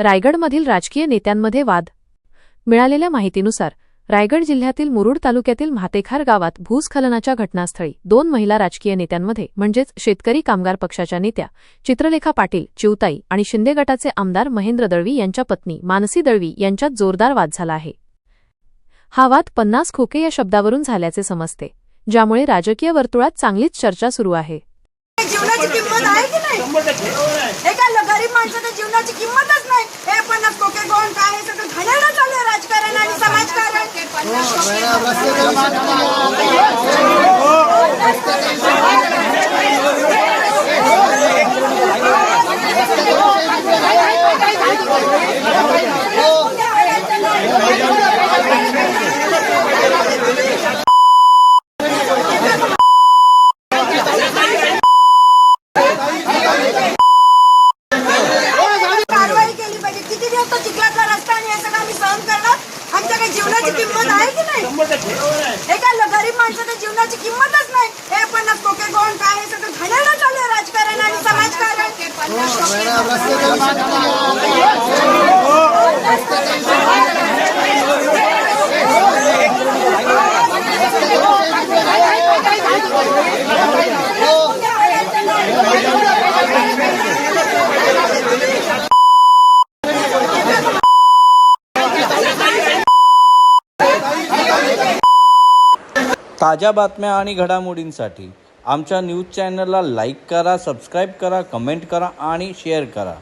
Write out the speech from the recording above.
रायगडमधील राजकीय नेत्यांमध्ये वाद। मिळालेल्या माहितीनुसार रायगड जिल्ह्यातील मुरुड तालुक्यातील म्हातेखार गावात भूस्खलनाच्या घटनास्थळी दोन महिला राजकीय नेत्यांमध्ये म्हणजेच शेतकरी कामगार पक्षाच्या नेत्या चित्रलेखा पाटील चिवताई आणि शिंदे गटाचे आमदार महेंद्र दळवी यांच्या पत्नी मानसी दळवी यांच्यात जोरदार वाद झाला आहे। हा वाद 50 खोके या शब्दावरून झाल्याचे समजते, ज्यामुळे राजकीय वर्तुळात चांगलीच चर्चा सुरू आहे। जीवनाची किंमत आहे की नाही? एका गरीब माणसाच्या जीवनाची किंमतच नाही। हे 50 खोके कोण काय हे सगळं घाणेरडं चाललंय राजकारण आणि समाजकारण। जीवनाची किंमत आहे की नाही? एका गरीब माणसाच्या जीवनाची किंमतच नाही। हे 50 खोके कोण काय हे सगळं घाणेरडं चाललंय राजकारण आणि समाजकारण। ताज्या बातम्या आणि घडामोडींसाठी आमच्या न्यूज चॅनलला लाईक करा, सबस्क्राईब करा, कमेंट करा आणि शेअर करा।